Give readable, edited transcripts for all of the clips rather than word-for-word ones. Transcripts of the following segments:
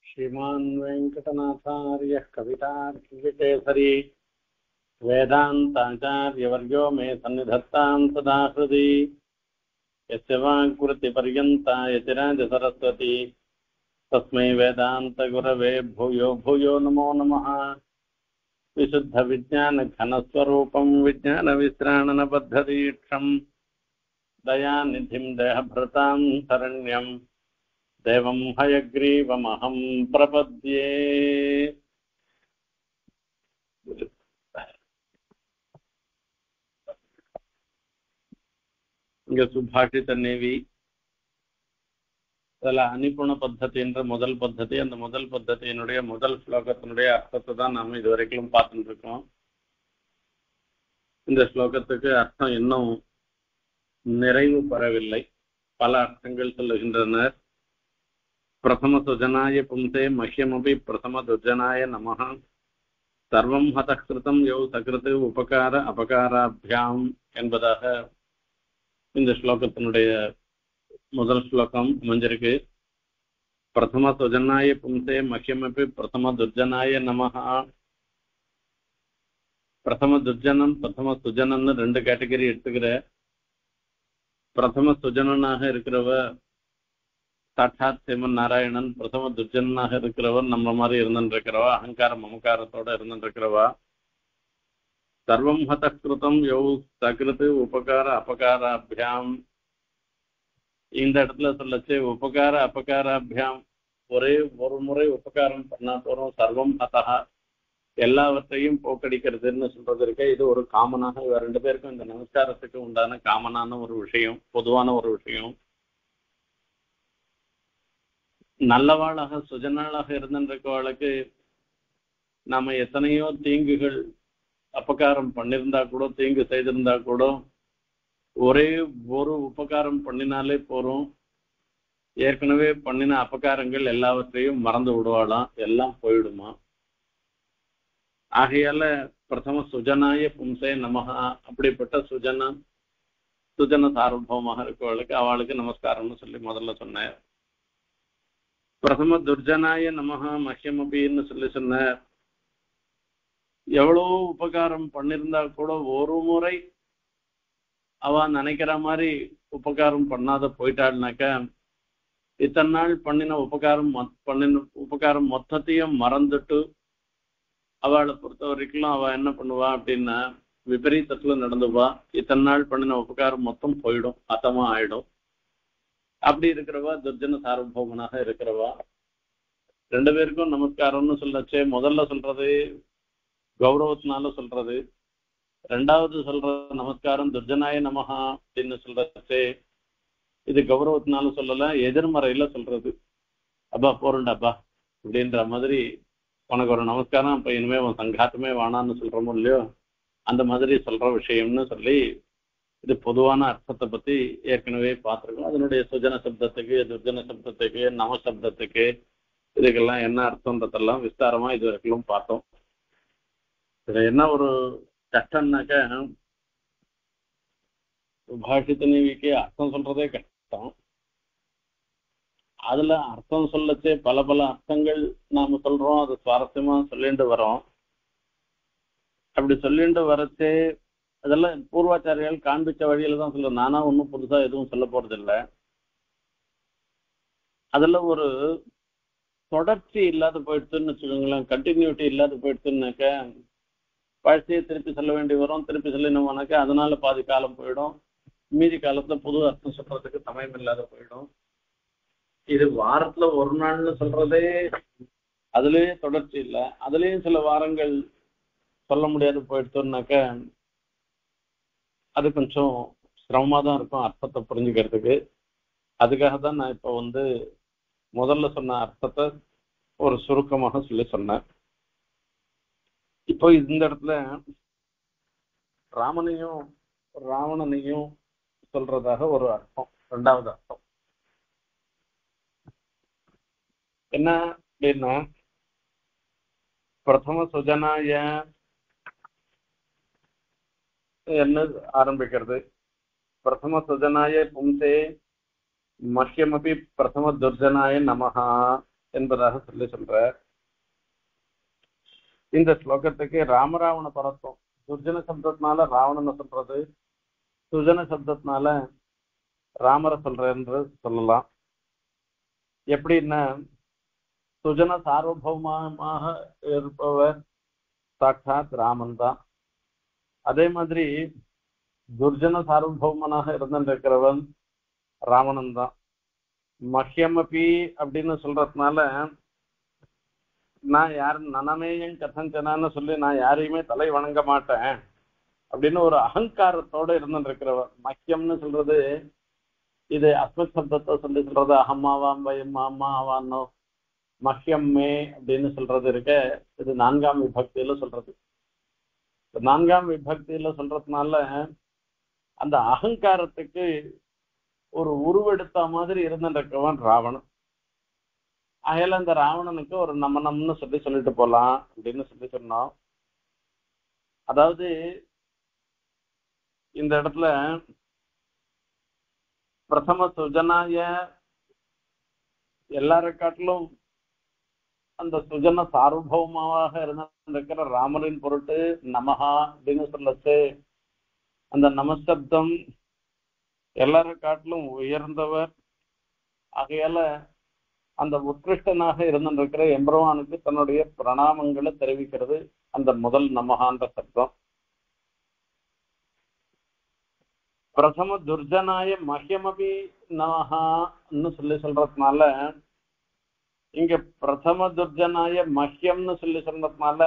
श्रीमान् वेङ्कटनाथार्यः कवितार्किकेसरी वेदान्ताचार्यवर्यो मे सन्निधत्तां सदा हृदि यस्य वाक्कृतिपर्यन्ता यतिराजसरस्वती तस्मै वेदान्तगुरवे भूयो भूयो नमो नमः। विशुद्धविज्ञानघनस्वरूपं विज्ञानविश्राणनबद्धदीक्षं दयानिधिं देहभृतां शरण्यं देवं हयग्रीवमहं प्रपद्ये। இங்க சுபாஷித நேவி அதில் அனிபுண பத்ததின்ற முதல் பத்ததி, அந்த முதல் பத்ததியினுடைய முதல் ஸ்லோகத்தினுடைய அர்த்தத்தை தான் நாம இதுவரைக்கும் பார்த்துட்டு இருக்கோம். இந்த ஸ்லோகத்துக்கு அர்த்தம் இன்னும் நிறைவு பெறவில்லை, பல அர்த்தங்கள் சொல்லுகின்றனர். பிரதம சுஜனாய பும்சே மஹ்யமபி பிரதம துர்ஜனாய நமஹ சர்வம் ஹதகிருதம் யௌ சகிருது உபகார அபகாராபியாம் என்பதாக இந்த ஸ்லோகத்தினுடைய முதல் ஸ்லோகம் அமைஞ்சிருக்கு. பிரதம சுஜனாய பும்சே மஹ்யமபி பிரதம துர்ஜனாய நமஹ. பிரதம துர்ஜனம் பிரதம சுஜனன்னு ரெண்டு கேட்டகரி எடுத்துக்கிற. பிரதம சுஜனனாக இருக்கிறவ சாட்சாத் சிவன் நாராயணன், பிரதம துர்ஜனாக இருக்கிறவர் நம்ம மாதிரி இருந்துருக்கிறவா, அகங்கார மமகாரத்தோட இருந்துருக்கிறவா. சர்வம் ஹதகிருதம் யௌ சகிருது உபகார அபகாராபியாம். இந்த இடத்துல சொல்லச்சு உபகார அபகாராபியாம், ஒரே ஒரு முறை உபகாரம் பண்ணா போறோம். சர்வம் ஹதஹா, எல்லாவற்றையும் போக்கடிக்கிறதுன்னு சொல்றது இருக்க. இது ஒரு காமனாக ரெண்டு பேருக்கும் இந்த நமஸ்காரத்துக்கு உண்டான காமனான ஒரு விஷயம், பொதுவான ஒரு விஷயம். நல்லவாளாக சுஜனாளாக இருந்திருக்கவாளுக்கு நாம எத்தனையோ தீங்குகள் அபகாரம் பண்ணிருந்தா கூட, தீங்கு செய்திருந்தா கூட, ஒரே ஒரு உபகாரம் பண்ணினாலே போறோம். ஏற்கனவே பண்ணின அபகாரங்கள் எல்லாவற்றையும் மறந்து விடுவாளாம், எல்லாம் போயிடுமா. ஆகையால பிரதம சுஜனாய பும்சே நமஹா, அப்படிப்பட்ட சுஜன சார்பமாக இருக்கவளுக்கு அவளுக்கு நமஸ்காரம்னு சொல்லி முதல்ல சொன்னார். பிரதம துர்ஜனாய நமஹா மஹ்யமபின்னு சொல்லி சொன்னார். எவ்வளோ உபகாரம் பண்ணிருந்தா கூட ஒரு முறை அவ நினைக்கிற மாதிரி உபகாரம் பண்ணாத போயிட்டாள்னாக்க, இத்தனை நாள் பண்ணின உபகாரம் மொத்தத்தையும் மறந்துட்டு அவளை பொறுத்த வரைக்கும் அவ என்ன பண்ணுவா அப்படின்னா விபரீதத்துல நடந்துவா. இத்தனை நாள் பண்ணின உபகாரம் மொத்தம் போயிடும், அத்தமா ஆயிடும். அப்படி இருக்கிறவா துர்ஜன சார்போமனாக இருக்கிறவா. ரெண்டு பேருக்கும் நமஸ்காரம்னு சொல்லச்சே முதல்ல சொல்றது கௌரவத்தினால சொல்றது, ரெண்டாவது சொல்ற நமஸ்காரம் துர்ஜனாய நமஹா அப்படின்னு சொல்றச்சே இது கௌரவத்தினால சொல்லல, எதிர்மறையில சொல்றது. அப்பா போறண்டாப்பா அப்படின்ற மாதிரி, உனக்கு ஒரு நமஸ்காரம், அப்ப இனிமே உன் சங்காத்தமே வேணான்னு சொல்றோமோ இல்லையோ, அந்த மாதிரி சொல்ற விஷயம்னு சொல்லி இது பொதுவான அர்த்தத்தை பத்தி ஏற்கனவே பார்த்துருக்கோம். அதனுடைய சுஜன சப்தத்துக்கு, துர்ஜன சப்தத்துக்கு, நம சப்தத்துக்கு, இதுக்கெல்லாம் என்ன அர்த்தம்ன்றதெல்லாம் விஸ்தாரமா இது வரைக்கும் பார்த்தோம். இதுல என்ன ஒரு கஷ்டம்னாக்க, சுபாஷித நீவிக்கு அர்த்தம் சொல்றதே கஷ்டம். அதுல அர்த்தம் சொல்லச்சே பல பல அர்த்தங்கள் நாம சொல்றோம், அது சுவாரஸ்யமா சொல்லிட்டு வரோம். அப்படி சொல்லிட்டு வரச்சே அதெல்லாம் பூர்வாச்சாரியால் காண்பிச்ச வழியில தான் சொல்றேன். நானா ஒன்றும் புதுசா எதுவும் சொல்ல போறது இல்லை. அதுல ஒரு தொடர்ச்சி இல்லாத போயிடுச்சுன்னு வச்சுக்கோங்களேன், கண்டினியூட்டி இல்லாத போயிடுச்சுன்னாக்க பழசையை திருப்பி சொல்ல வேண்டி வரும். திருப்பி சொல்லினோம்னாக்க அதனால பாதி காலம் போயிடும், மீதி காலத்துல புது அர்த்தம் சொல்றதுக்கு சமயம் இல்லாத போயிடும். இது வாரத்துல ஒரு நாள்னு சொல்றதே அதுலயே தொடர்ச்சி இல்லை, அதுலயும் சில வாரங்கள் சொல்ல முடியாது போயிடுச்சோம்னாக்க அது கொஞ்சம் சிரமமா தான் இருக்கும் அர்த்தத்தை புரிஞ்சுக்கிறதுக்கு. அதுக்காக தான் நான் இப்ப முதல்ல சொன்ன அர்த்தத்தை ஒரு சுருக்கமாக சொல்லி சொன்னேன். இப்போ இந்த இடத்துல ராமனையும் ராவணனையும் சொல்றதாக ஒரு அர்த்தம். ரெண்டாவது அர்த்தம் என்ன அப்படின்னா, பிரதம சுஜனாய என்ன ஆரம்பிக்கிறது. பிரதம சுஜனாய பும்சே மஹ்யமபி பிரதம துர்ஜனாய நமஹா என்பதாக சொல்ற இந்த ஸ்லோகத்துக்கு ராமராவண பரத்துவம் துர்ஜன சப்தத்தினால ராவணனை சொல்றது, சுஜன சப்தத்தினால ராமரை சொல்றேன்னு சொல்லலாம். எப்படின்னா சுஜன சார்வபௌமமாக இருப்பவர் சாட்சாத் ராமன் தான். அதே மாதிரி துர்ஜன சார்வபௌமனாக இருந்திருக்கிறவன் ராவணன் தான். மஹ்யமபி அப்படின்னு சொல்றதுனால நான் யார் நனமேயும் கதஞ்சனான்னு சொல்லி நான் யாரையுமே தலை வணங்க மாட்டேன் அப்படின்னு ஒரு அகங்காரத்தோட இருந்துருக்கிறவர். மஹ்யம்னு சொல்றது இது அஸ்மத் சப்தத்தை சொல்லி சொல்றது அஹம்மாவாம் பயம் அம்மா ஆவான்னோ மஹ்யம்மே அப்படின்னு சொல்றது இருக்க, இது 4ஆம் விபக்தியில சொல்றது. 4ஆம் விபக்தியில சொல்றதுனால அந்த அகங்காரத்துக்கு ஒரு உருவெடுத்த மாதிரி இருந்துருக்கவன் ராவணன். அயல அந்த ராவணனுக்கு ஒரு நமனம்னு சொல்லிட்டு போலாம் அப்படின்னு சொன்னோம். அதாவது இந்த இடத்துல பிரதம சுஜனாய எல்லாரை காட்டிலும் அந்த சுஜன சார்வபௌமாக இருந்திருக்கிற ராமரின் பொருட்டு நமஹா அப்படின்னு சொல்லச்சு அந்த நமசப்தம் எல்லாரை காட்டிலும் உயர்ந்தவர். ஆகையால அந்த உத்கிருஷ்டனாக இருந்திருக்கிற எம்பெருமானுக்கு தன்னுடைய பிரணாமங்களை தெரிவிக்கிறது அந்த முதல் நமஹான்ற சப்தம். பிரதம துர்ஜனாய மஹ்யமபி நமஹான்னு சொல்றதுனால இங்க பிரதம துர்ஜனாய மஹ்யம்னு சொல்றதுனால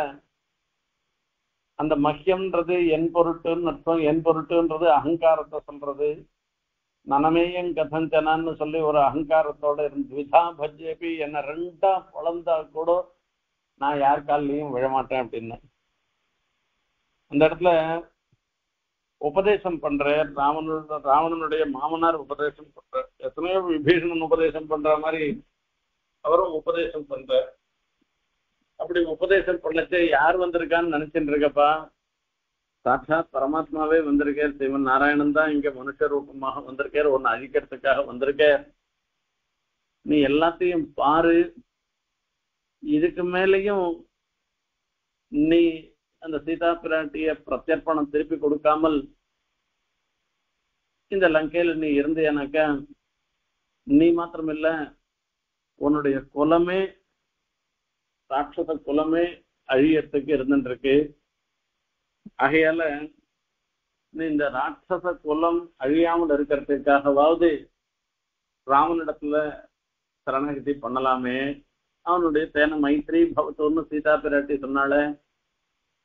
அந்த மஹ்யம்ன்றது என் பொருட்டுன்னு அர்த்தம். என் பொருட்டுன்றது அகங்காரத்தை சொல்றது. நனமேயங் கதஞ்சனான்னு சொல்லி ஒரு அகங்காரத்தோட இருந்து விதா பஜ்ஜேபி என்ன 2ஆ பொழந்தா கூட நான் யார் காலிலையும் விழமாட்டேன் அப்படின்னு அந்த இடத்துல உபதேசம் பண்ற ராவணனுடைய மாமனார் உபதேசம் பண்ற. எத்தனையோ விபீஷணன் உபதேசம் பண்ற மாதிரி அவரும் உபதேசம் பண்ற. அப்படி உபதேசம் பண்ணச்சு யார் வந்திருக்கான்னு நினைச்சுட்டு இருக்கப்பா, சாட்சாத் பரமாத்மாவே வந்திருக்கார். சிவன் நாராயணன் தான் இங்க மனுஷ ரூபமாக வந்திருக்கார். ஒன்னு அழிக்கிறதுக்காக வந்திருக்க. நீ எல்லாத்தையும் பாரு. இதுக்கு மேலையும் நீ அந்த சீதா பிராட்டிய பிரத்யர்ப்பணம் திருப்பி கொடுக்காமல் இந்த லங்கையில நீ இருந்தேனாக்கா நீ மாத்திரமில்ல உன்னுடைய குலமே ராட்சச குலமே அழியறதுக்கு இருந்துருக்கு. ஆகையால நீ இந்த ராட்சச குலம் அழியாமல் இருக்கிறதுக்காகவாவது ராமனிடத்துல சரணாகதி பண்ணலாமே. அவனுடைய தேன மைத்ரி பவத்தோன்னு சீதா பிராட்டி சொன்னால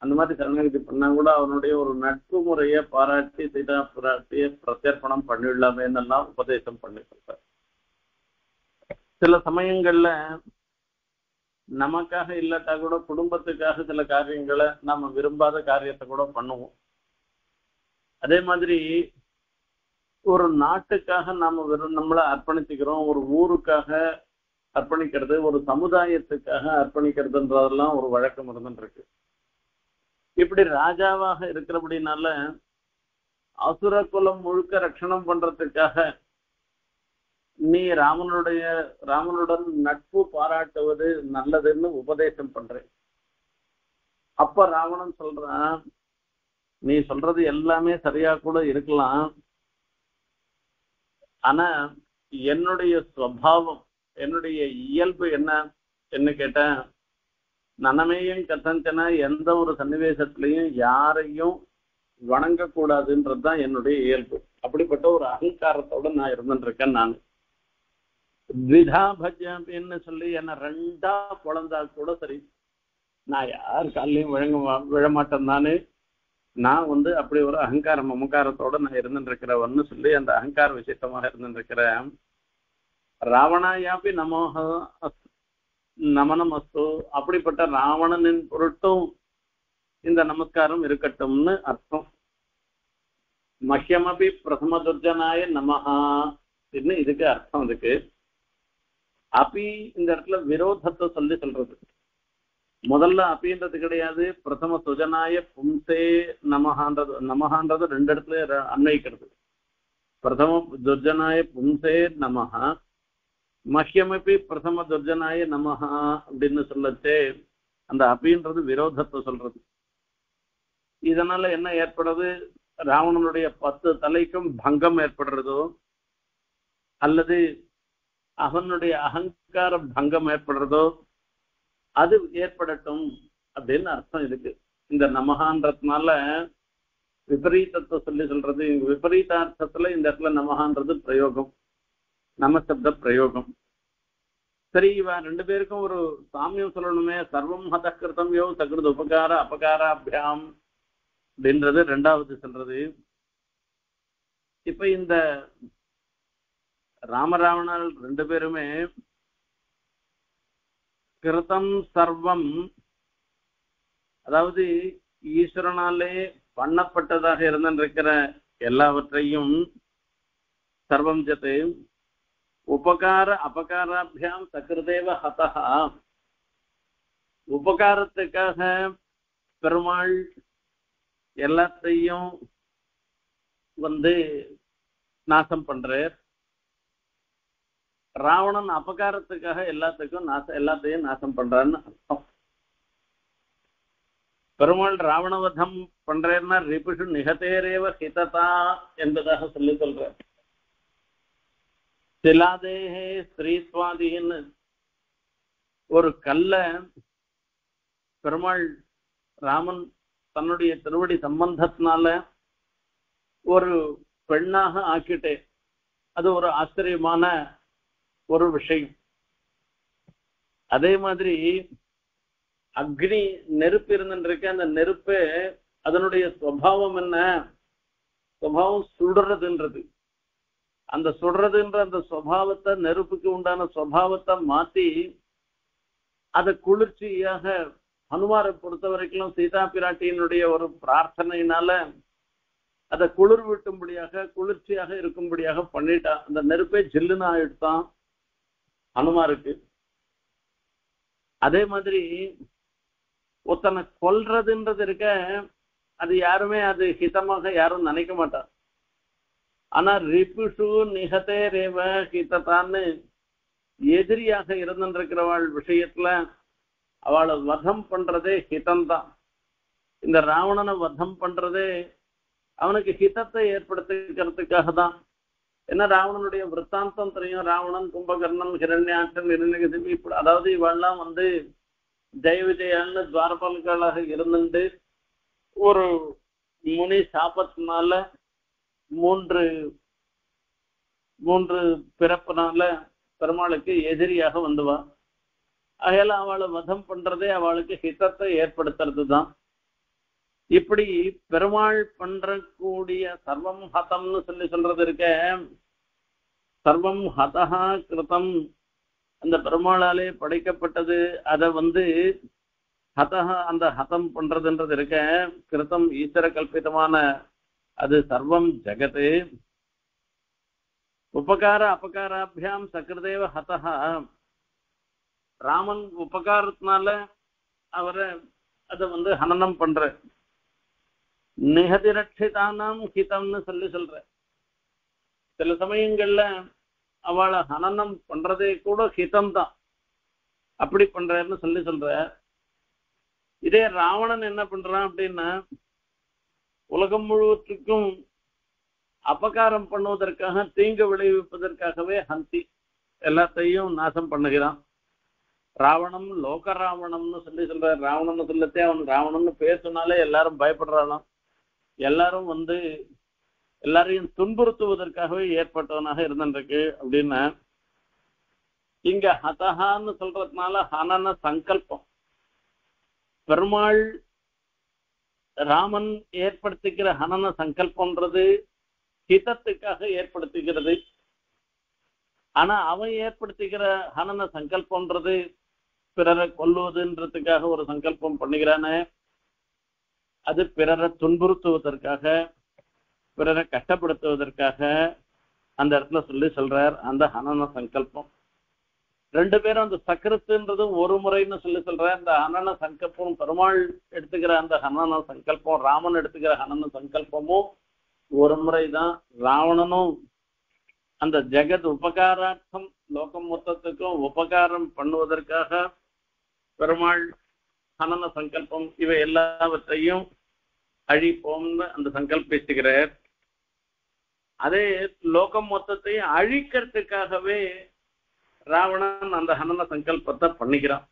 அந்த மாதிரி சரணாகதி பண்ணா கூட அவனுடைய ஒரு நட்பு முறைய பாராட்டி சீதா பிராட்டிய பிரத்யர்ப்பணம் பண்ணிடலாமேன்னு எல்லாம் உபதேசம் பண்ணிருக்க. சில சமயங்கள்ல நமக்காக இல்லாட்டா கூட குடும்பத்துக்காக சில காரியங்களை நாம விரும்பாத காரியத்தை கூட பண்ணுவோம். அதே மாதிரி ஒரு நாட்டுக்காக நாம நம்மளை அர்ப்பணிச்சுக்கிறோம். ஒரு ஊருக்காக அர்ப்பணிக்கிறது, ஒரு சமுதாயத்துக்காக அர்ப்பணிக்கிறதுன்றதெல்லாம் ஒரு வழக்கம் இருந்துருக்கு. இப்படி ராஜாவாக இருக்கிறபடினால அசுர குலம் முழுக்க ரட்சணம் பண்றதுக்காக நீ ராமனுடன் நட்பு பாராட்டுவது நல்லதுன்னு உபதேசம் பண்றேன். அப்ப ராவணன் சொல்றான், நீ சொல்றது எல்லாமே சரியா கூட இருக்கலாம், ஆனா என்னுடைய சுவாவம் என்னுடைய இயல்பு என்ன கேட்ட நனமேயும் கதஞ்சனா எந்த ஒரு சன்னிவேசத்திலையும் யாரையும் வணங்கக்கூடாதுன்றதுதான் என்னுடைய இயல்பு. அப்படிப்பட்ட ஒரு அகங்காரத்தோட நான் இருந்துருக்கேன். நான் த்விதா பஜ்ஜன்னு சொல்லி என்ன 2ஆ பொழந்தா கூட சரி, நான் யார் காலையும் விழமாட்டேன். நான் அப்படி ஒரு அகங்கார மமக்காரத்தோட நான் இருந்துருக்கிறவன்னு சொல்லி அந்த அகங்கார விசிஷ்டமாக இருந்துருக்கிறேன். ராவணாயாப்பி நமனம் அஸ்து, அப்படிப்பட்ட ராவணனின் பொருட்டும் இந்த நமஸ்காரம் இருக்கட்டும்னு அர்த்தம். மஹ்யமபி பிரதம துர்ஜனாய நமஹா இதுக்கு அர்த்தம். இதுக்கு அப்பி இந்த இடத்துல விரோதத்தை சொல்றது. முதல்ல அப்பின்றது கிடையாது, பிரதம சுஜனாய பும்சே நமஹான்றது. நமஹான்றது 2 இடத்துல அன்வயிக்கிறது. பிரதம துர்ஜனாய பும்சே நமஹா மஹ்யமபி பிரதம துர்ஜனாய நமஹா அப்படின்னு சொல்லச்சே அந்த அபின்றது விரோதத்தை சொல்றது. இதனால என்ன ஏற்படுறது? ராவணனுடைய 10 தலைக்கும் பங்கம் ஏற்படுறதோ அல்லது அவனுடைய அகங்கார பங்கம் ஏற்படுறதோ அது ஏற்படட்டும் அப்படின்னு அர்த்தம் இருக்கு. இந்த நமகான்றதுனால விபரீதத்தை சொல்றது. விபரீதார்த்தத்துல இந்த இடத்துல நமகான்றது பிரயோகம், நமசப்த பிரயோகம். சரி, இவ 2 பேருக்கும் ஒரு சாமியம் சொல்லணுமே. சர்வம் ஹதகிருதம் யோ சகிருத உபகார அபகாராபியாம் அப்படின்றது 2வது சொல்றது. இப்ப இந்த ராமராவணர் 2 பேருமே கிருதம் சர்வம், அதாவது ஈஸ்வரனாலே பண்ணப்பட்டதாக இருந்திருக்கிற எல்லாவற்றையும், சர்வம் ஜத்து உபகார அபகாராபியாம் சகிருதேவ ஹதஹா, உபகாரத்துக்காக பெருமாள் எல்லாத்தையும் நாசம் பண்றார். ராவணன் அபகாரத்துக்காக எல்லாத்தையும் நாசம் பண்றான்னு அர்த்தம். பெருமாள் ராவணவதம் பண்றேன்னா ரிபுஷு நிகதேரேவ ஹிததா என்பதாக சொல்ற. சிலாதேஹே ஸ்ரீத்வாதின்னு ஒரு கல்ல பெருமாள் ராமன் தன்னுடைய திருவடி சம்பந்தத்தினால ஒரு பெண்ணாக ஆக்கிட்டே, அது ஒரு ஆச்சரியமான ஒரு விஷயம். அதே மாதிரி அக்னி நெருப்பு இருந்துருக்கு. அந்த நெருப்பு அதனுடைய சுபாவம் என்ன? சுபாவம் சுடுறதுன்றது. அந்த சுடுறதுன்ற அந்த சுபாவத்தை, நெருப்புக்கு உண்டான சுபாவத்தை மாத்தி அதை குளிர்ச்சியாக ஹனுமாரை பொறுத்த வரைக்கும் சீதா பிராட்டியினுடைய ஒரு பிரார்த்தனையினால அதை குளிர் விட்டும்படியாக, குளிர்ச்சியாக இருக்கும்படியாக பண்ணிட்டா. அந்த நெருப்பே ஜில்லுன்னு ஆயிடுத்தான் ஹனுமாருக்கு. அதே மாதிரி ஒருத்தனை கொல்றதுன்றது இருக்க, அது யாருமே அது ஹிதமாக யாரும் நினைக்க மாட்டா. ஆனா ரிபுஷு நிகதே ரேவ ஹிதத்தான்னு எதிரியாக இருந்திருக்கிறவாள் விஷயத்துல அவளை வதம் பண்றதே ஹிதம்தான். இந்த ராவணனை வதம் பண்றதே அவனுக்கு ஹிதத்தை ஏற்படுத்திக்கிறதுக்காக தான். ஏன்னா ராவணனுடைய விற்த்தாந்தம் தெரியும். ராவணன், கும்பகர்ணன், ஹிரண்யாட்சன், இரண்யகசிபி, இப்படி அதாவது இவெல்லாம் ஜெய விஜயான்னு துவாரபாலர்களாக இருந்துட்டு ஒரு முனி சாபத்தினால மூன்று பிறப்பினால பெருமாளுக்கு எதிரியாக வந்துவா. அகையில அவளை வதம் பண்றதே அவளுக்கு ஹிதத்தை ஏற்படுத்துறது தான். இப்படி பெருமாள் பண்றக்கூடிய சர்வம் ஹதம்னு சொல்றது இருக்க, சர்வம் ஹதஹா கிருதம், அந்த பெருமாளாலே படைக்கப்பட்டது. அதை ஹதஹா அந்த ஹதம் பண்றதுன்றது இருக்க, கிருதம் ஈஸ்வர கல்பிதமான அது சர்வம் ஜகத்து. உபகார அபகாராபியாம் சகிருதேவ ஹதஹா, ராமன் உபகாரத்தினால அவரை அதை ஹனனம் பண்ற. நிகதிரட்சிதானாம் ஹிதம்னு சொல்ற. சில சமயங்கள்ல அவளை ஹனனம் பண்றதே கூட ஹிதம் தான். அப்படி பண்றன்னு சொல்ற. இதே ராவணன் என்ன பண்றான் அப்படின்னா, உலகம் முழுவதுக்கும் அபகாரம் பண்ணுவதற்காக, தீங்கு விளைவிப்பதற்காகவே ஹந்தி எல்லாத்தையும் நாசம் பண்ணுகிறான். ராவணம் லோக ராவணம்னு சொல்ற. ராவணன் சொல்லத்தே அவன் ராவணன்னு பேர் சொன்னாலே எல்லாரும் பயப்படுறானாம். எல்லாரும் எல்லாரையும் துன்புறுத்துவதற்காகவே ஏற்பட்டவனாக இருந்திருக்கு அப்படின்னா, இங்க ஹதஹான்னு சொல்றதுனால ஹனன சங்கல்பம். பெருமாள் ராமன் ஏற்படுத்திக்கிற ஹனன சங்கல்பம்ன்றது ஹிதத்துக்காக ஏற்படுத்துகிறது. ஆனா அவன் ஏற்படுத்திக்கிற ஹனன சங்கல்பம்ன்றது பிறரை கொல்லுவதுன்றதுக்காக ஒரு சங்கல்பம் பண்ணுகிறானே, அது பிறரை துன்புறுத்துவதற்காக, பிறரை கஷ்டப்படுத்துவதற்காக அந்த இடத்துல சொல்றார் அந்த ஹனன சங்கல்பம். 2 பேரும் அந்த சக்கரத்துன்றது ஒரு முறைன்னு சொல்ற. அந்த ஹனன சங்கல்பம் பெருமாள் எடுத்துக்கிற அந்த ஹனன சங்கல்பம், ராமன் எடுத்துக்கிற ஹனன சங்கல்பமும் ஒரு முறைதான். ராவணனும் அந்த ஜெகத் உபகாரார்த்தம் லோகம் மொத்தத்துக்கும் உபகாரம் பண்ணுவதற்காக பெருமாள் ஹனன சங்கல்பம் இவை எல்லாவற்றையும் அழிப்போம்னு அந்த சங்கல்பிச்சுக்கிறார். அதே லோகம் மொத்தத்தையும் அழிக்கிறதுக்காகவே ராவணன் அந்த ஹனன சங்கல்பத்தை பண்ணிக்கிறான்.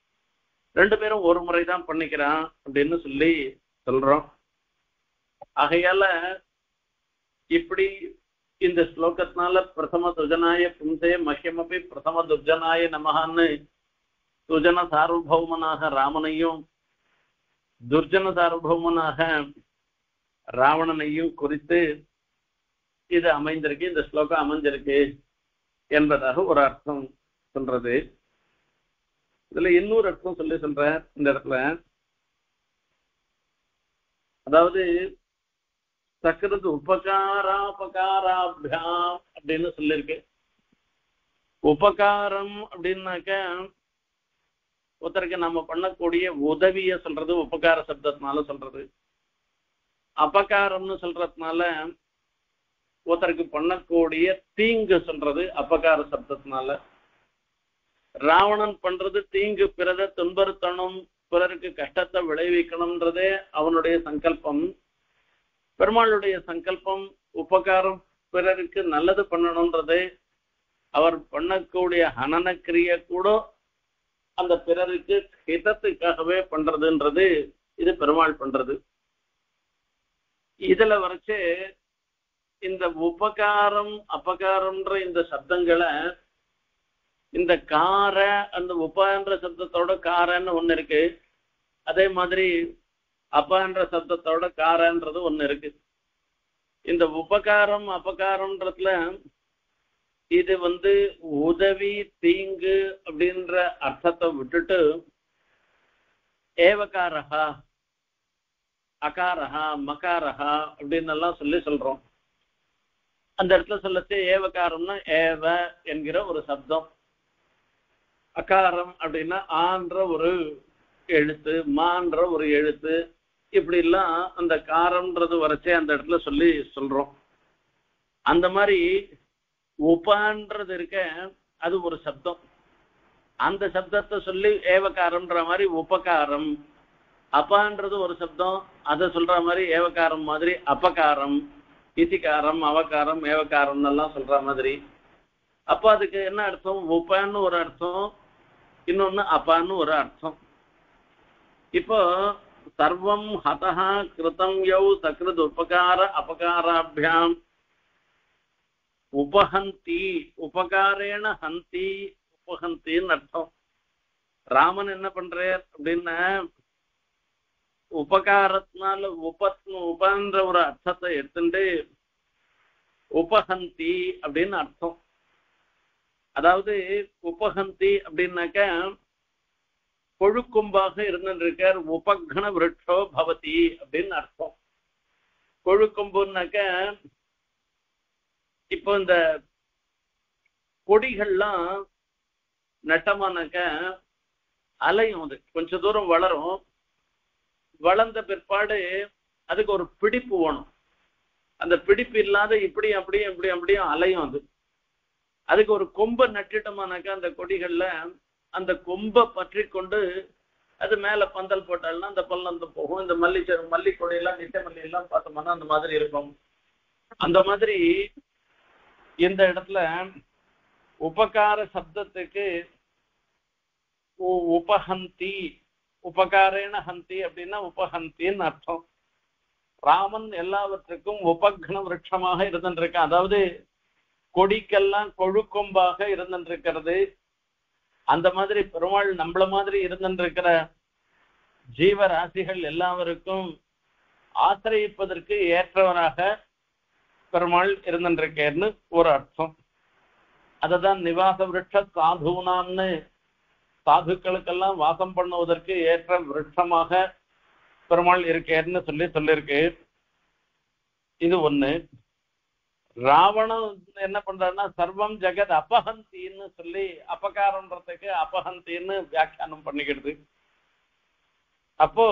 ரெண்டு பேரும் ஒரு முறைதான் பண்ணிக்கிறான் அப்படின்னு சொல்றோம். ஆகையால இப்படி இந்த ஸ்லோகத்தினால பிரதம துஜனாய பும்சே மஹ்யமபி பிரதம துர்ஜனாய நமகான்னு துஜன சார்வபௌமனாக ராமனையும் துர்ஜன சார்வபௌமனாக ராவணனையும் குறித்து இது அமைந்திருக்கு, இந்த ஸ்லோகம் அமைஞ்சிருக்கு என்பதாக ஒரு அர்த்தம் சொல்றது. இதுல இன்னொரு அர்த்தம் சொல்ற இந்த இடத்துல, அதாவது சக்ரது உபகாராபகாராபியாம் அப்படின்னு சொல்லிருக்கு. உபகாரம் அப்படின்னாக்க ஒருத்தருக்கு நம்ம பண்ணக்கூடிய உதவிய சொல்றது உபகார சப்தத்தினால சொல்றது. அபகாரம்னு சொல்றதுனால ஒருத்தருக்கு பண்ணக்கூடிய தீங்கு சொல்றது அபகார சப்தத்தினால. ராவணன் பண்றது தீங்கு, பிறரை துன்புறுத்தணும், பிறருக்கு கஷ்டத்தை விளைவிக்கணும்ன்றதே அவனுடைய சங்கல்பம். பெருமாளுடைய சங்கல்பம் உபகாரம், பிறருக்கு நல்லது பண்ணணும்ன்றதே. அவர் பண்ணக்கூடிய ஹனன கிரியை கூட அந்த பிறருக்கு ஹிதத்துக்காகவே பண்றதுன்றது இது பெருமாள் பண்றது. இதுல வரைச்சு இந்த உபகாரம் அபகாரம்ன்ற இந்த சப்தங்களை இந்த கார அந்த உபன்ற சப்தத்தோட காரன்னு ஒண்ணு இருக்கு, அதே மாதிரி அபன்ற சப்தத்தோட காரன்றது ஒண்ணு இருக்கு. இந்த உபகாரம் அபகாரம்ன்றதுல இது உதவி தீங்கு அப்படின்ற அர்த்தத்தை விட்டுட்டு ஏவகாரஹா அகாரஹா மகாரஹா அப்படின்னு எல்லாம் சொல்றோம். அந்த இடத்துல சொல்லச்சு ஏவகாரம்னா ஏவ என்கிற ஒரு சப்தம், அகாரம் அப்படின்னா ஆன்ற ஒரு எழுத்து, மான்ற ஒரு எழுத்து, இப்படி எல்லாம் அந்த காரம்ன்றது வரைச்சே அந்த இடத்துல சொல்றோம். அந்த மாதிரி உபன்றது இருக்க, அது ஒரு சப்தம். அந்த சப்தத்தை சொல்லி ஏவகாரம்ன்ற மாதிரி உபகாரம், அப்பான்றது ஒரு சப்தம், அதை சொல்ற மாதிரி ஏவகாரம் மாதிரி அபகாரம், இதிகாரம் அவகாரம் ஏவகாரம் எல்லாம் சொல்ற மாதிரி. அப்ப அதுக்கு என்ன அர்த்தம்? உப்பான்னு ஒரு அர்த்தம், இன்னொன்னு அப்பான்னு ஒரு அர்த்தம். இப்போ சர்வம் ஹதஹா கிருதம் யௌ சக்ருத் உபகார அபகாராபியாம் உபஹந்தி, உபகாரேன ஹந்தி உபஹந்தின்னு அர்த்தம். ராமன் என்ன பண்றார் அப்படின்னா உபகாரத்தினால உபன்ற ஒரு அர்த்தத்தை எடுத்துட்டு உபஹந்தி அப்படின்னு அர்த்தம். அதாவது உபஹந்தி அப்படின்னாக்க கொழுக்கும்பாக இருந்திருக்கார், உபக்ன விருட்சோ பவதி அப்படின்னு அர்த்தம். கொழுக்கும்புனாக்க இப்போ இந்த கொடிகள்லாம் நட்டமானாக்க அலையும், அது கொஞ்ச தூரம் வளரும், வளர்ந்த பிற்பாடு அதுக்கு ஒரு பிடிப்பு வேணும். அந்த பிடிப்பு இல்லாத இப்படி அப்படியும் அலையும். அதுக்கு ஒரு கொம்பை நட்டுட்டோமானாக்கா அந்த கொடிகள்ல அந்த கொம்பை பற்றி கொண்டு அது மேல பந்தல் போட்டால்னா அந்த பள்ளம் போகும். இந்த மல்லி கொடியெல்லாம் நிட்ட மல்லி எல்லாம் பார்த்தோம்னா அந்த மாதிரி இருக்கும். அந்த மாதிரி இந்த இடத்துல உபகார சப்தத்துக்கு உபஹந்தி, உபகாரேன ஹந்தி அப்படின்னா உபஹந்தின்னு அர்த்தம். ராமன் எல்லாவற்றுக்கும் உபக்ன விருட்சமாக இருந்திருக்கான், அதாவது கொடிக்கெல்லாம் கொழுக்கொம்பாக இருந்திருக்கிறது. அந்த மாதிரி பெருமாள் நம்மள மாதிரி இருந்திருக்கிற ஜீவராசிகள் எல்லாருக்கும் ஆசிரியப்பதற்கு ஏற்றவராக பெருமாள் இருந்திருக்கேன்னு ஒரு அர்த்தம். அததான் நிவாச விருட்ச சாதுனான்னு, சாதுக்களுக்கெல்லாம் வாசம் பண்ணுவதற்கு ஏற்ற விருட்சமாக பெருமாள் இருக்கேன்னு சொல்லியிருக்கு. இது ஒண்ணு. ராவணன் என்ன பண்றாருன்னா சர்வம் ஜெகத் அபஹந்தின்னு சொல்லி அபகாரன்றதுக்கு அபஹந்தின்னு வியாக்கியானம் பண்ணிக்கிறது. அப்போ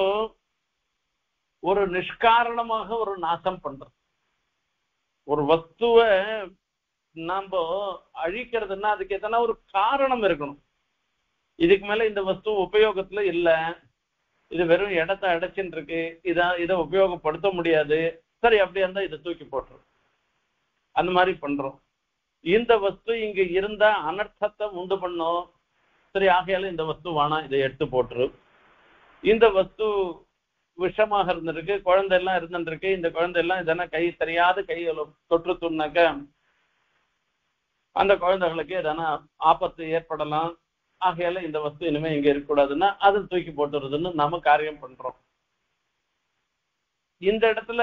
ஒரு நிஷ்காரணமாக ஒரு நாசம் பண்றது, ஒரு வஸ்துவை நாம அழிக்கிறதுன்னா அதுக்கு எதனா ஒரு காரணம் இருக்கணும். இதுக்கு மேல இந்த வஸ்து உபயோகத்துல இல்ல, இது வெறும் இடத்தை அடைச்சுட்டு இருக்கு, இதை உபயோகப்படுத்த முடியாது, சரி அப்படியே இருந்தா இதை தூக்கி போட்டுரும், அந்த மாதிரி பண்றோம். இந்த வஸ்து இங்க இருந்தா அனர்த்தத்தை உண்டு பண்ணும், சரி ஆகையால இந்த வஸ்து வேணாம், இதை எடுத்து போட்டுரு. இந்த வஸ்து விஷமாக இருந்திருக்கு, குழந்தை எல்லாம் இருந்துருக்கு, இந்த குழந்தை எல்லாம் இதெல்லாம் கை தெரியாத கைகளை தொற்றுத்துனாக்க அந்த குழந்தைகளுக்கு எதனா ஆபத்து ஏற்படலாம், ஆகையால இந்த வஸ்து இனிமே இங்க இருக்கக்கூடாதுன்னா அதை தூக்கி போட்டுறதுன்னு நம்ம காரியம் பண்றோம். இந்த இடத்துல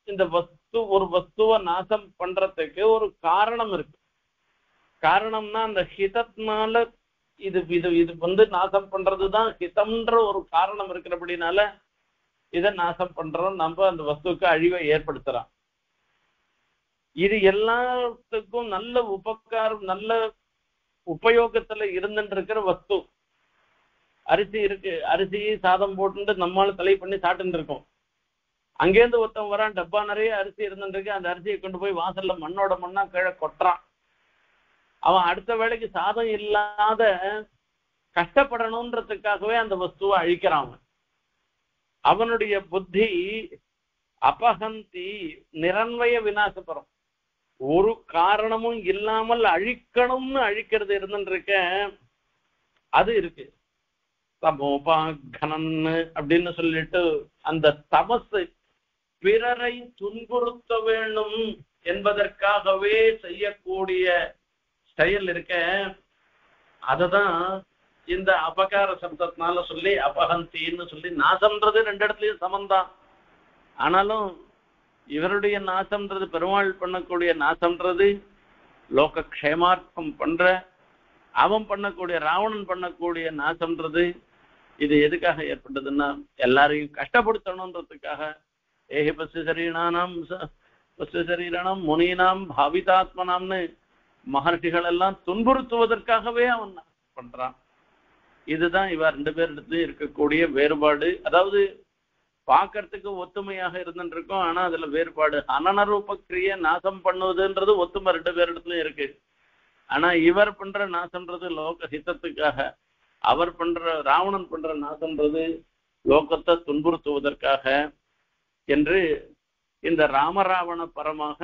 இந்த வஸ்து ஒரு வஸ்துவை நாசம் பண்றதுக்கு ஒரு காரணம் இருக்கு. காரணம்னா அந்த ஹிதத்தினால இது இது இது நாசம் பண்றதுதான் ஹிதம்ன்ற ஒரு காரணம் இருக்கிறபடினால இதை நாசம் பண்றோம், நம்ம அந்த வஸ்துக்கு அழிவை ஏற்படுத்துறோம். இது எல்லாத்துக்கும் நல்ல உபகாரம், நல்ல உபயோகத்துல இருந்துட்டு இருக்கிற வஸ்து. அரிசி இருக்கு, அரிசி சாதம் போட்டு நம்மளால தலை பண்ணி சாப்பிட்டு இருக்கோம். அங்கேருந்து ஒருத்தன் வரான், டப்பா நிறைய அரிசி இருந்துருக்கு, அந்த அரிசியை கொண்டு போய் வாசல்ல மண்ணோட மண்ணா கீழே கொட்டுறான். அவன் அடுத்த வேளைக்கு சாதம் இல்லாத கஷ்டப்படணும்ன்றதுக்காகவே அந்த வஸ்துவை அழிக்கிறான். அவனுடைய புத்தி அபகந்தி நிரன்வய விநாசப்படும். ஒரு காரணமும் இல்லாமல் அழிக்கணும்னு அழிக்கிறது இருந்துருக்க அது இருக்கு. தமோபாகனன் அப்படின்னு சொல்லிட்டு அந்த தமசு பிறரை துன்புறுத்த வேண்டும் என்பதற்காகவே செய்யக்கூடிய செயல் இருக்க, அததான் இந்த அபகார சப்தத்தினால சொல்லி அபகந்தின்னு சொல்லி நாசம்ன்றது ரெண்டு இடத்துலயும் சமந்தான். ஆனாலும் இவருடைய நாசம்ன்றது, பெருமாள் பண்ணக்கூடிய நாசம்ன்றது லோக க்ஷேமார்த்தம் பண்ற, அவன் பண்ணக்கூடிய ராவணன் பண்ணக்கூடிய நாசம்ன்றது இது எதுக்காக ஏற்பட்டதுன்னா எல்லாரையும் கஷ்டப்படுத்தணுன்றதுக்காக. ஏஹி பசு சரீரானாம் முனீனாம் பாவிதாத்மனாம்னு மகர்ஷிகள் எல்லாம் துன்புறுத்துவதற்காகவே அவன் பண்றான். இதுதான் இவ ரெண்டு பேரிடத்துலயும் இருக்கக்கூடிய வேறுபாடு. அதாவது பார்க்கறதுக்கு ஒத்துமையாக இருந்துருக்கும், ஆனா அதுல வேறுபாடு. அனனரூபக்கிரிய நாசம் பண்ணுவதுன்றது ஒத்துமை ரெண்டு பேரிடத்துலயும் இருக்கு. ஆனா இவர் பண்ற நாசம்ன்றது லோக ஹிதத்துக்காக, அவர் பண்ற ராவணன் பண்ற நாசம்ன்றது லோகத்தை துன்புறுத்துவதற்காக என்று இந்த ராமராவண பரமாக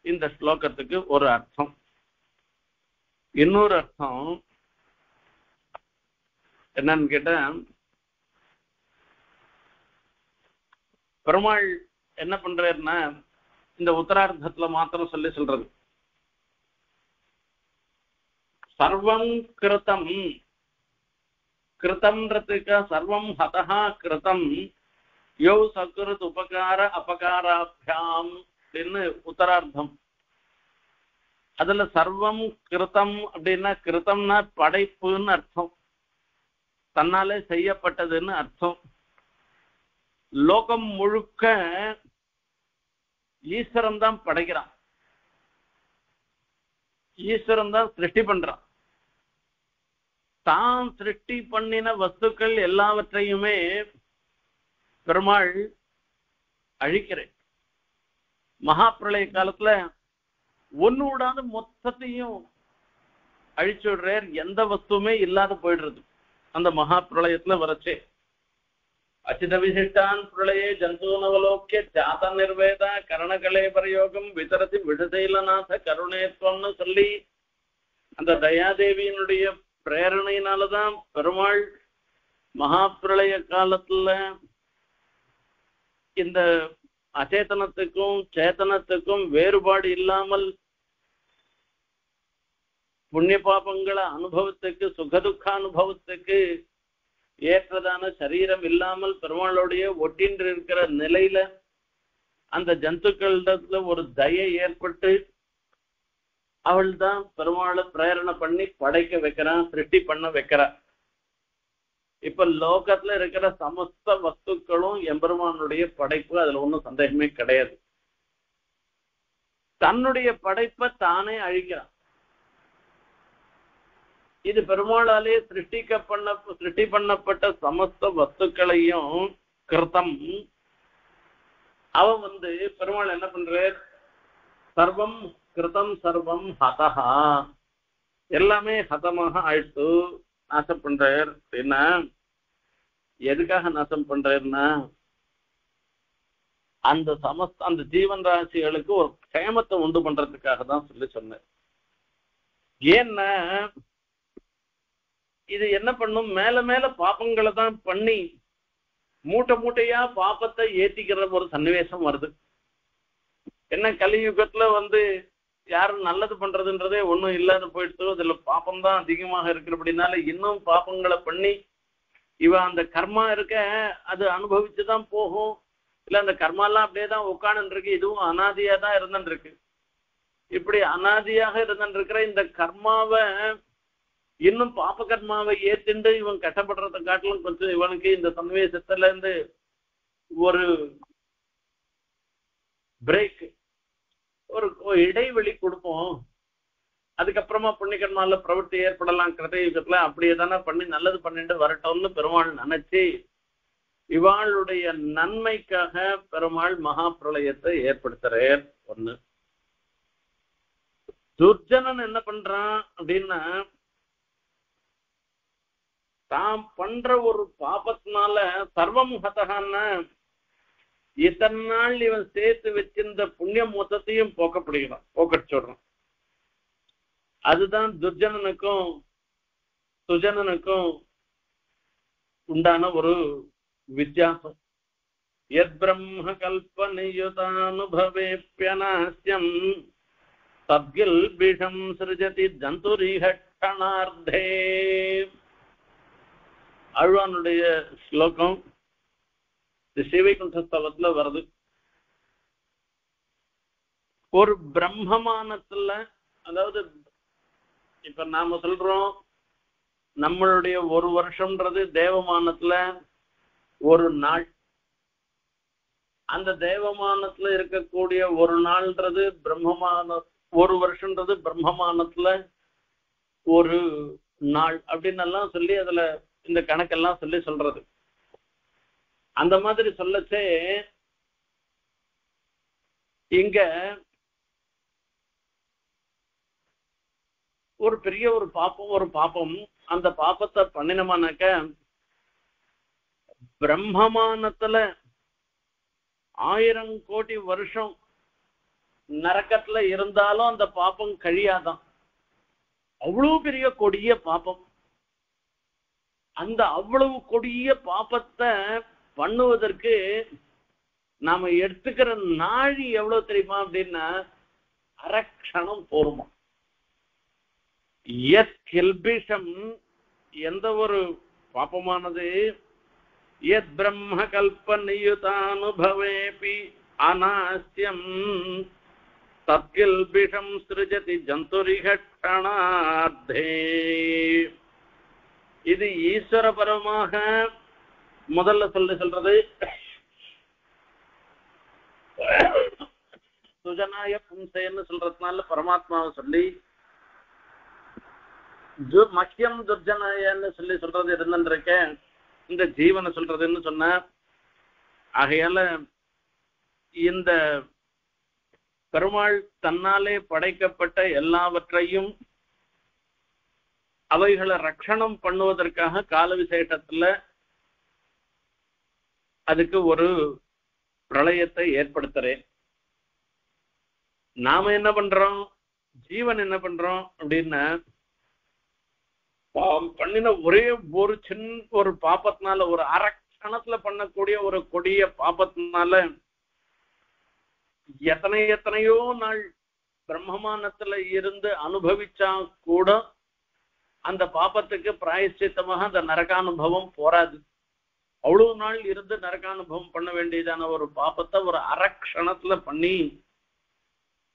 இந்த ஸ்லோகத்துக்கு ஒரு அர்த்தம். இன்னொரு அர்த்தம் என்னன்னு கேட்டா, பெருமாள் என்ன பண்றாருன்னா இந்த உத்தரார்த்தத்துல மாத்திரம் சொல்றது சர்வம் கிருதம், கிருதம்ன்றதுக்கு சர்வம் ஹதஹா கிருதம் யோ சக்ருத் உபகார அபகாராபியாம் அப்படின்னு உத்தரார்த்தம். அதுல சர்வம் கிருதம் அப்படின்னா கிருதம்னா படைப்புன்னு அர்த்தம், தன்னாலே செய்யப்பட்டதுன்னு அர்த்தம். லோகம் முழுக்க ஈஸ்வரன் தான் படைக்கிறான், ஈஸ்வரன் தான் சிருஷ்டி பண்றான். தான் சிருஷ்டி பண்ணின வஸ்துக்கள் எல்லாவற்றையுமே பெருமாள் அழிக்கிறேன். மகாபிரளய காலத்துல ஒன்னு விடாத மொத்தத்தையும் அழிச்சு விடுறார், எந்த வஸ்துவுமே இல்லாத போயிடுறது அந்த மகாபிரளயத்துல வரச்சே. அச்சித விசிஷ்டான் பிரளயே ஜந்தூனவலோக்கிய ஜாத நிர்வேத கரணகளே பிரயோகம் விதரதி விடுதலைநாத கருணேத்வம்னு சொல்லி அந்த தயாதேவியினுடைய பிரேரணையினாலதான் பெருமாள் மகாபிரளய காலத்துல இந்த அச்சேதனத்துக்கும் சேத்தனத்துக்கும் வேறுபாடு இல்லாமல் புண்ணிய பாபங்களை அனுபவத்துக்கு சுகதுக்க அனுபவத்துக்கு ஏற்றதான சரீரம் இல்லாமல் பெருமாளுடைய ஒட்டின்று இருக்கிற நிலையில அந்த ஜந்துக்களிடத்துல ஒரு தயை ஏற்பட்டு அவள் தான் பெருமாளை பிரேரணை பண்ணி படைக்க வைக்கிறான், சிருஷ்டி பண்ண வைக்கிறான். இப்ப லோகத்துல இருக்கிற சமஸ்த வஸ்துக்களும் எம்பெருமானுடைய படைப்பு, அதுல ஒன்றும் சந்தேகமே கிடையாது. தன்னுடைய படைப்பை தானே அழிக்கிறான். இது பெருமாளாலே சிருஷ்டி பண்ணப்பட்ட சமஸ்த வஸ்துக்களையும் கிருத்தம் அவன் பெருமாள் என்ன பண்ற, சர்வம் கிருதம் சர்வம் ஹதஹா, எல்லாமே ஹதமாக ஆயிடுத்து, நாசம் பண்றார் அப்படின்னா எதுக்காக நாசம் பண்றாருன்னா அந்த ஜீவன் ராசிகளுக்கு ஒரு க்ஷேமத்தை உண்டு பண்றதுக்காக தான் சொன்னேன். ஏன்னா இது என்ன பண்ணும், மேல மேல பாப்பங்களை தான் பண்ணி மூட்டை மூட்டையா பாப்பத்தை ஏத்திக்கிற ஒரு சன்னிவேசம் வருது. என்ன கலியுகத்துல யாரும் நல்லது பண்றதுன்றதே ஒண்ணும் இல்லாத போயிடுச்சு. அதுல பாப்பம் தான் அதிகமாக இருக்கிறபடினால இன்னும் பாப்பங்களை பண்ணி இவன் அந்த கர்மா இருக்க அது அனுபவிச்சுதான் போகும். இல்ல அந்த கர்மாலாம் அப்படியேதான் உட்கார்ந்து இருக்கு, இதுவும் அனாதியா தான் இருந்துட்டு இருக்கு. இப்படி அனாதியாக இருந்துட்டு இருக்கிற இந்த கர்மாவை இன்னும் பாப்ப கர்மாவை ஏத்திண்டு இவன் கஷ்டப்படுறத காட்டிலும் கொஞ்சம் இவனுக்கு இந்த சன்னிவேசத்துல இருந்து ஒரு பிரேக், ஒரு இடைவெளி கொடுப்போம். அதுக்கப்புறமா புண்ணியகர்மால பிரவൃத்தி ஏற்படலாம் கிருதயுகத்துல. அப்படியே தானே பண்ணி நல்லது பண்ணிட்டு வரட்டும்னு பெருமாள் நினைச்சு இவாளுடைய நன்மைக்காக பெருமாள் மகா பிரளயத்தை ஏற்படுத்துறார். ஒண்ணு. துர்ஜனன் என்ன பண்றான் அப்படின்னா, தாம் பண்ற ஒரு பாபத்தினால சர்வம் ஹதகான்னா இத்தனை நாள் இவன் சேர்த்து வச்சிருந்த புண்ணியம் மொத்தத்தையும் போக்கடிச்சுடுறான். அதுதான் துர்ஜனனுக்கும் சுஜனனுக்கும் உண்டான ஒரு வித்தியாசம். யத் பிரம்ம கல்பனியுதானுபவேப்யநாஸ்யம் தத்கில்பிஷம் சிருஜதி ஜந்துரிஹட்டனார்த்தே. ஆழ்வானுடைய ஸ்லோகம் ஸ்ரீவைகுண்டஸ்தவத்துல வருது. ஒரு பிரம்மமானத்துல, அதாவது இப்ப நாம சொல்றோம் நம்மளுடைய ஒரு வருஷம்ன்றது தேவமானத்துல ஒரு நாள். அந்த தேவமானத்துல இருக்கக்கூடிய ஒரு நாள்ன்றது பிரம்மமான, ஒரு வருஷம்ன்றது பிரம்மமானத்துல ஒரு நாள் அப்படின்னு எல்லாம் சொல்லி அதுல இந்த கணக்கெல்லாம் சொல்றது. அந்த மாதிரி சொல்லச்சே இங்க ஒரு பெரிய ஒரு பாப்பம் அந்த பாப்பத்தை பண்ணினமானாக்க பிரம்மமானத்துல 1000 கோடி வருஷம் நரக்கத்துல இருந்தாலும் அந்த பாப்பம் கழியாதான். அவ்வளவு பெரிய கொடிய பாப்பம். அந்த அவ்வளவு கொடிய பாப்பத்தை பண்ணுவதற்கு நாம எடுத்துக்கிற நாழி எவ்வளவு தெரியுமா அப்படின்னா அரக்ஷணம் போருமா. எந்த ஒரு பாப்பமானது யத் பிரம்ம கல்பனியுதானுபவேபி அநாஸ்யம் தத்கில்பிஷம் சிருஜதி ஜந்துரிஹட்டனார்த்தே. இது ஈஸ்வரபரமாக முதல்ல சொல்றது. சுஜனாய பும்சேன்னு சொல்றதுனால பரமாத்மாவை சொல்லி மக்கியம் துர்ஜனாயன்னு சொல்றது இருந்துருக்க இந்த ஜீவனை சொல்றதுன்னு சொன்ன. ஆகையால இந்த பெருமாள் தன்னாலே படைக்கப்பட்ட எல்லாவற்றையும் அவைகளை ரட்சணம் பண்ணுவதற்காக கால விசேஷத்துல அதுக்கு ஒரு பிரளயத்தை ஏற்படுத்துறேன். நாம என்ன பண்றோம், ஜீவன் என்ன பண்றோம் அப்படின்னா, பண்ணின ஒரே ஒரு சின்ன ஒரு பாப்பத்தினால, ஒரு அரக்ஷணத்துல பண்ணக்கூடிய ஒரு கொடிய பாப்பத்தினால எத்தனையோ நாள் பிரம்மமானத்துல இருந்து அனுபவிச்சா கூட அந்த பாப்பத்துக்கு பிராயச்சித்தமாக அந்த நரகானுபவம் போராது. அவ்வளவு நாள் இருந்து நரகானுபவம் பண்ண வேண்டியதான ஒரு பாப்பத்தை ஒரு அரக்ஷணத்துல பண்ணி,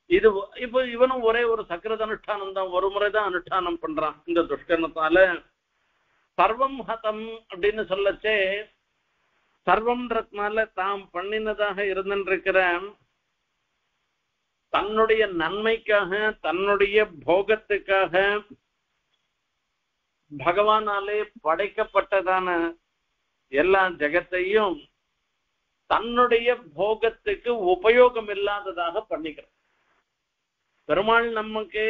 இது இப்ப இவனும் ஒரே ஒரு சக்கரத அனுஷ்டானம் தான், ஒரு முறைதான் அனுஷ்டானம் பண்றான் இந்த துஷ்கரணத்தால. சர்வம் ஹதம் அப்படின்னு சொல்லச்சே சர்வம்ன்றதுனால தாம் பண்ணினதாக இருந்திருக்கிற தன்னுடைய நன்மைக்காக தன்னுடைய போகத்துக்காக பகவானாலே படைக்கப்பட்டதான எல்லா ஜெகத்தையும் தன்னுடைய போகத்துக்கு உபயோகம் இல்லாததாக பண்ணிக்கிறார். பெருமாள் நமக்கு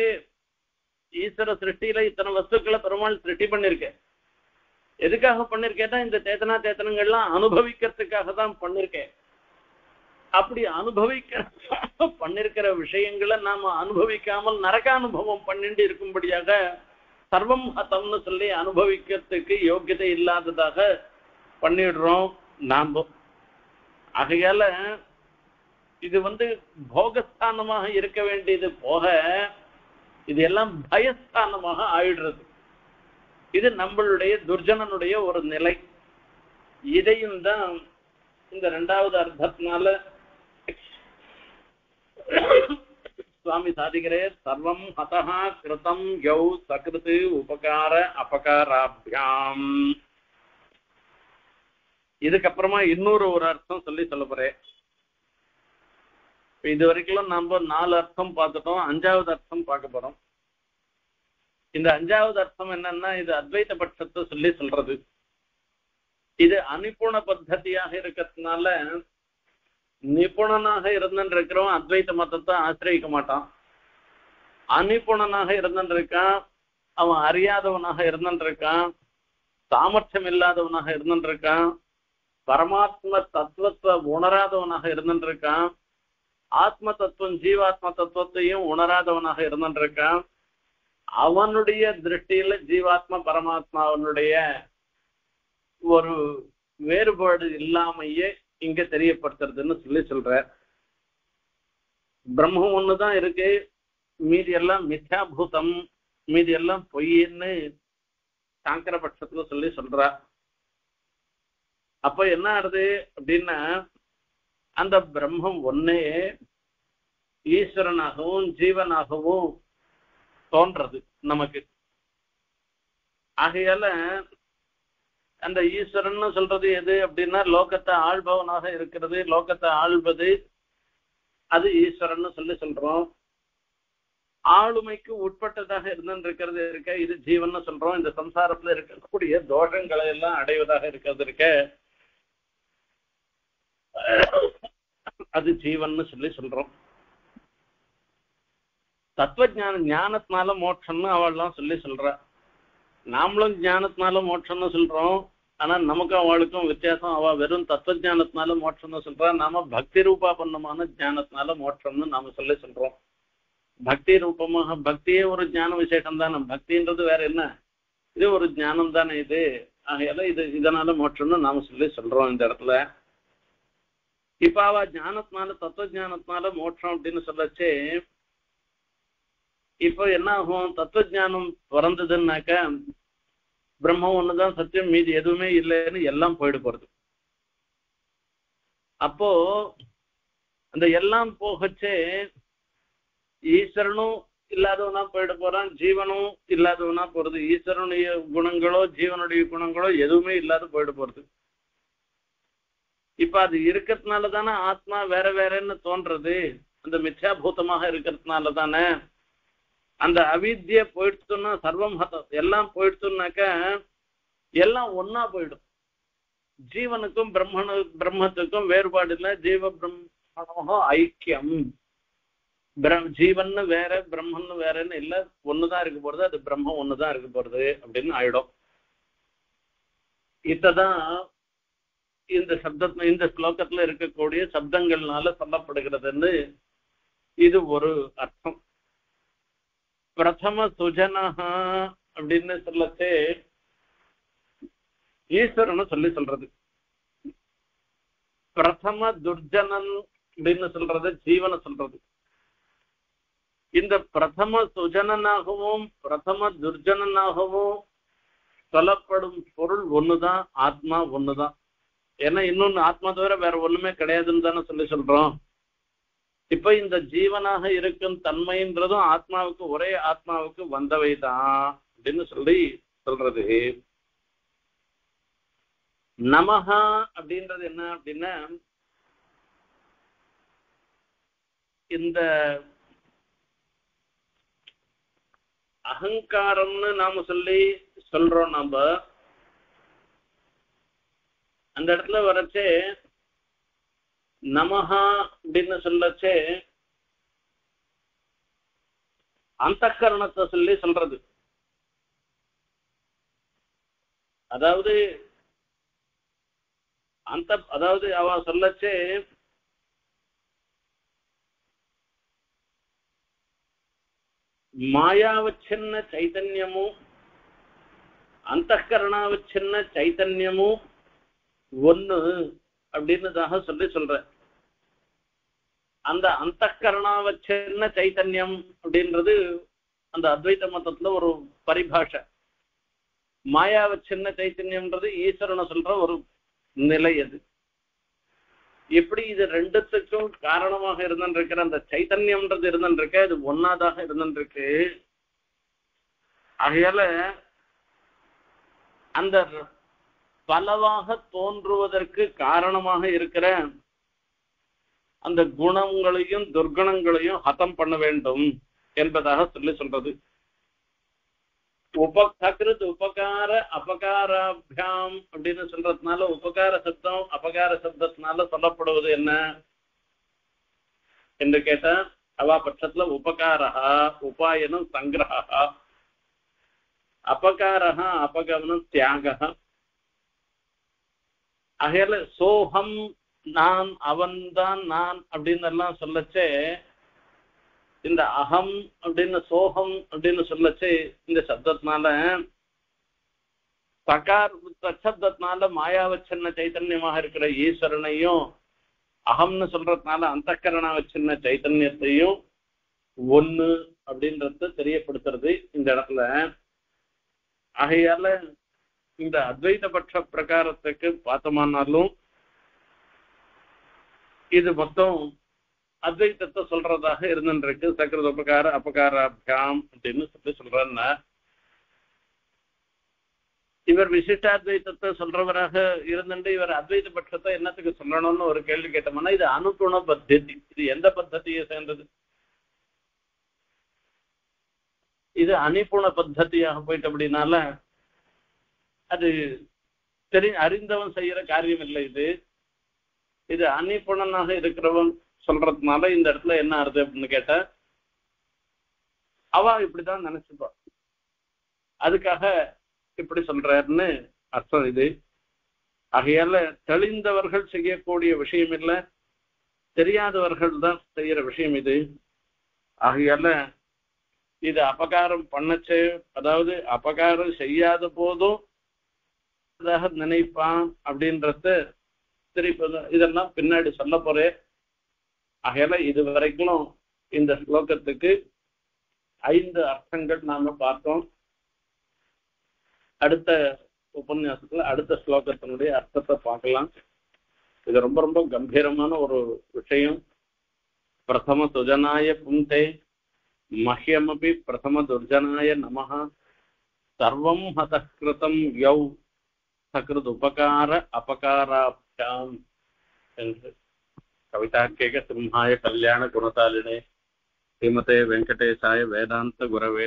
ஈஸ்வர சிருஷ்டியில இத்தனை வஸ்துக்களை பெருமாள் சிருஷ்டி பண்ணிருக்க. எதுக்காக பண்ணிருக்கேன்னா இந்த சேத்தனங்கள்லாம் அனுபவிக்கிறதுக்காக தான் பண்ணிருக்கேன். அப்படி அனுபவிக்க பண்ணிருக்கிற விஷயங்களை நாம அனுபவிக்காமல் நரக அனுபவம் பண்ணிட்டு இருக்கும்படியாக சர்வம் ஹதம்னு சொல்லி அனுபவிக்கிறதுக்கு யோக்கியதை இல்லாததாக பண்ணிடுறோம் நாம. ஆகையால இது போகஸ்தானமாக இருக்க வேண்டியது போக இது எல்லாம் பயஸ்தானமாக ஆயிடுறது. இது நம்மளுடைய துர்ஜனனுடைய ஒரு நிலை. இதையும் தான் இந்த இரண்டாவது அர்த்தத்தினால சுவாமி சாதிக்கிறேன். சர்வம் ஹதஹா கிருதம் யௌ சகிருது உபகார அபகாராபியாம். இதுக்கப்புறமா இன்னொரு ஒரு அர்த்தம் சொல்ல போறேன். இது வரைக்கும் நம்ம 4 அர்த்தம் பார்த்துட்டோம். 5வது அர்த்தம் பார்க்க போறோம். இந்த 5வது அர்த்தம் என்னன்னா, இது அத்வைத பட்சத்தை சொல்றது. இது அனிபுண பத்ததியாக இருக்கிறதுனால நிபுணனாக இருந்திருக்கிறவன் அத்வைத மதத்தை ஆசிரியக்க மாட்டான். அனிபுணனாக இருந்திருக்கான், அவன் அறியாதவனாக இருந்திருக்கான், சாமர்த்தியம் இல்லாதவனாக இருந்திருக்கான், பரமாத்ம தத்துவத்தை உணராதவனாக இருந்திருக்கான், ஆத்ம தத்துவம் ஜீவாத்ம தத்துவத்தையும் உணராதவனாக இருந்திருக்கான். அவனுடைய திருஷ்டியில ஜீவாத்மா பரமாத்மாவனுடைய ஒரு வேறுபாடு இல்லாமையே இங்க தெரியப்படுத்துறதுன்னு சொல்ற. பிரம்மம் ஒண்ணுதான் இருக்கு, மீதி எல்லாம் மித்யாபூதம், மீதி எல்லாம் பொய்ன்னு சாங்கர பட்சத்துல சொல்ற. அப்ப என்ன ஆகுது அப்படின்னா, அந்த பிரம்மம் ஒன்னே ஈஸ்வரனாகவும் ஜீவனாகவும் தோன்றது நமக்கு. ஆகையால அந்த ஈஸ்வரன் சொல்றது எது அப்படின்னா, லோகத்தை ஆள்பவனாக இருக்கிறது, லோகத்தை ஆள்வது அது ஈஸ்வரன் சொல்றோம். ஆளுமைக்கு உட்பட்டதாக இருந்திருக்கிறது இருக்க இது ஜீவன் சொல்றோம். இந்த சம்சாரத்துல இருக்கக்கூடிய தோஷங்களை எல்லாம் அடைவதாக இருக்கிறது இருக்க அது ஜீவன் சொல்றோம். தத்துவ ஞானத்தினால மோட்சம்னு அவள்லாம் சொல்ற. நாமளும் ஞானத்தினால மோட்சம்னு சொல்றோம். ஆனா நமக்கு அவளுக்கும் வித்தியாசம். அவ வெறும் தத்துவ ஞானத்தினால மோட்சம்னு சொல்றா, நாம பக்தி ரூபாபன்னமான ஞானத்தினால மோட்சம்னு நாம சொல்றோம். பக்தி ரூபமாக பக்தியே ஒரு ஞான விசேஷம் தானே. பக்தின்றது வேற என்ன, இது ஒரு ஞானம் தானே இது. ஆகையால இதனால மோட்சம்னு நாம சொல்றோம் இந்த இடத்துல. இப்ப அவ ஞானத்தினால தத்துவ ஞானத்தினால மோட்சம் அப்படின்னு சொல்லச்சு, இப்போ என்ன ஆகும், தத்துவ ஞானம் பிறந்ததுன்னாக்க பிரம்மம் ஒண்ணுதான் சத்தியம், மீதி எதுவுமே இல்லைன்னு எல்லாம் போயிடு போறது. அப்போ அந்த எல்லாம் போகச்சே ஈஸ்வரனும் இல்லாதவனா போயிட போறான், ஜீவனும் இல்லாதவனா போறது. ஈஸ்வரனுடைய குணங்களோ ஜீவனுடைய குணங்களோ எதுவுமே இல்லாத போயிட போறது. இப்ப அது இருக்கிறதுனால தானே ஆத்மா வேற வேறன்னு தோன்றது. அந்த மித்யாபூதமாக இருக்கிறதுனால தானே. அந்த அவித்ய போயிடுச்சுன்னா சர்வம் ஹதம் எல்லாம் போயிடுச்சுன்னாக்க எல்லாம் ஒன்னா போயிடும். ஜீவனுக்கும் பிரம்மத்துக்கும் வேறுபாடு இல்லை. ஜீவ பிரம்மணோ ஐக்கியம். ஜீவன் வேற பிரம்மன் வேறன்னு இல்ல, ஒண்ணுதான் இருக்க போறது. அது பிரம்மம் ஒண்ணுதான் இருக்க போறது அப்படின்னு ஆயிடும். இதான் இந்த இந்த ஸ்லோகத்துல இருக்கக்கூடிய சப்தங்கள்னால சொல்லப்படுகிறதுன்னு இது ஒரு அர்த்தம். பிரதம சுஜனஹா அப்படின்னு சொல்லச்சே ஈஸ்வரனை சொல்றது. பிரதம துர்ஜனன் அப்படின்னு சொல்றது ஜீவனை சொல்றது. இந்த பிரதம சுஜனனாகவும் பிரதம துர்ஜனனாகவும் சொல்லப்படும் பொருள் ஒண்ணுதான், ஆத்மா ஒண்ணுதான். ஏன்னா இன்னொன்னு ஆத்மா தவிர வேற ஒண்ணுமே கிடையாதுன்னு தானே சொல்றோம். இப்ப இந்த ஜீவனாக இருக்கும் தன்மைன்றதும் ஆத்மாவுக்கு ஒரே ஆத்மாவுக்கு வந்தவைதான் அப்படின்னு சொல்றது. நமஹா அப்படின்றது என்ன அப்படின்னா, இந்த அகங்காரம்னு நாம சொல்றோம். நாம அந்த இடத்துல வரச்சே நமஹா அப்படின்னு சொல்லச்சே அந்த கரணத்தை சொல்லி சொல்றது. அதாவது அதாவது அவ சொல்லச்சே மாயாவச்சின்ன சைத்தன்யமும் அந்த கரணாவச்சின்ன சைத்தன்யமும் ஒண்ணு அப்படின்னதாக சொல்ற. அந்த கரணாவச்சின்ன சைத்தன்யம் அப்படின்றது அந்த அத்வைத மதத்துல ஒரு பரிபாஷை. மாயாவச்சின்ன சைத்தன்யம்ன்றது ஈஸ்வரனை சொல்ற ஒரு நிலை. அது எப்படி இது ரெண்டுத்துக்கும் காரணமாக இருந்திருக்கிற அந்த சைத்தன்யம்ன்றது இருந்திருக்கு, அது ஒன்னாதாக இருந்திருக்கு. ஆகையால அந்த பலவாக தோன்றுவதற்கு காரணமாக இருக்கிற அந்த குணங்களையும் துர்குணங்களையும் ஹதம் பண்ண வேண்டும் என்பதாக சொல்றது. உபகிருத் உபகார அபகாராபியாம் அப்படின்னு சொல்றதுனால உபகார சப்தம் அபகார சப்தத்தினால சொல்லப்படுவது என்ன என்று கேட்டா, அவா பட்சத்துல உபகாரா உபாயனம் சங்கிரகா, அபகாரா அபகமனம் தியாக. ஆகையால சோகம் நான், அவன்தான் நான் அப்படின்னு எல்லாம் சொல்லச்சே, இந்த அகம் அப்படின்னு சோகம் அப்படின்னு சொல்லச்சு இந்த சப்தத்தினால சப்தத்தினால மாயாவச்சின்ன சைத்தன்யமாக இருக்கிற ஈஸ்வரனையும் அகம்னு சொல்றதுனால அந்த கரணாவச்சின்ன சைத்தன்யத்தையும் ஒண்ணு அப்படின்றத தெரியப்படுத்துறது இந்த இடத்துல. ஆகையால இந்த அத்வைத பட்ச பிரகாரத்துக்கு பார்த்தோம்னாலும் இது மொத்தம் அத்வைத்தத்தை சொல்றதாக இருந்துருக்கு. சக்கரத உபகார அபகாராபியாம் அப்படின்னு சொல்றன்னா, இவர் விசிஷ்டாத்வைத்தத்தை சொல்றவராக இருந்துட்டு இவர் அத்வைத பட்சத்தை என்னத்துக்கு சொல்லணும்னு ஒரு கேள்வி கேட்டோம்னா, இது அனுகுண பத்தி. இது எந்த பத்தியை சேர்ந்தது? இது அனிபுண பத்தியாக போயிட்டு அப்படின்னால அது அறிந்தவன் செய்யற காரியம் இல்லை. இது அனிபுணனாக இருக்கிறவன் சொல்றதுனால இந்த இடத்துல என்ன ஆறுது அப்படின்னு கேட்ட, அவ இப்படிதான் நினைச்சுப்பா, அதுக்காக இப்படி சொல்றாருன்னு அர்த்தம் இது. ஆகையால தெளிந்தவர்கள் செய்யக்கூடிய விஷயம் இல்லை, தெரியாதவர்கள் தான் செய்யற விஷயம் இது. ஆகையால இது அபகாரம் பண்ணச்சு, அதாவது அபகாரம் செய்யாத போதும் நினைப்பான் அப்படின்றத திருப்பி இதெல்லாம் பின்னாடி சொல்ல போறேன். ஆகையால இது வரைக்கும் இந்த ஸ்லோகத்துக்கு 5 அர்த்தங்கள் நாம பார்த்தோம். அடுத்த உபன்யாசத்துல அடுத்த ஸ்லோகத்தினுடைய அர்த்தத்தை பார்க்கலாம். இது ரொம்ப ரொம்ப கம்பீரமான ஒரு விஷயம். பிரதம சுஜனாய புந்தே மஹ்யமபி பிரதம துர்ஜனாய நமஹ சர்வம் ஹதகிருதம் யௌ சகிருத் உபகார அபகாராபியாம் என்று. கவிதார்க்கிக சிம்ஹாய கல்யாண குணசாலினே ஸ்ரீமதே வெங்கடேசாய வேதாந்த குரவே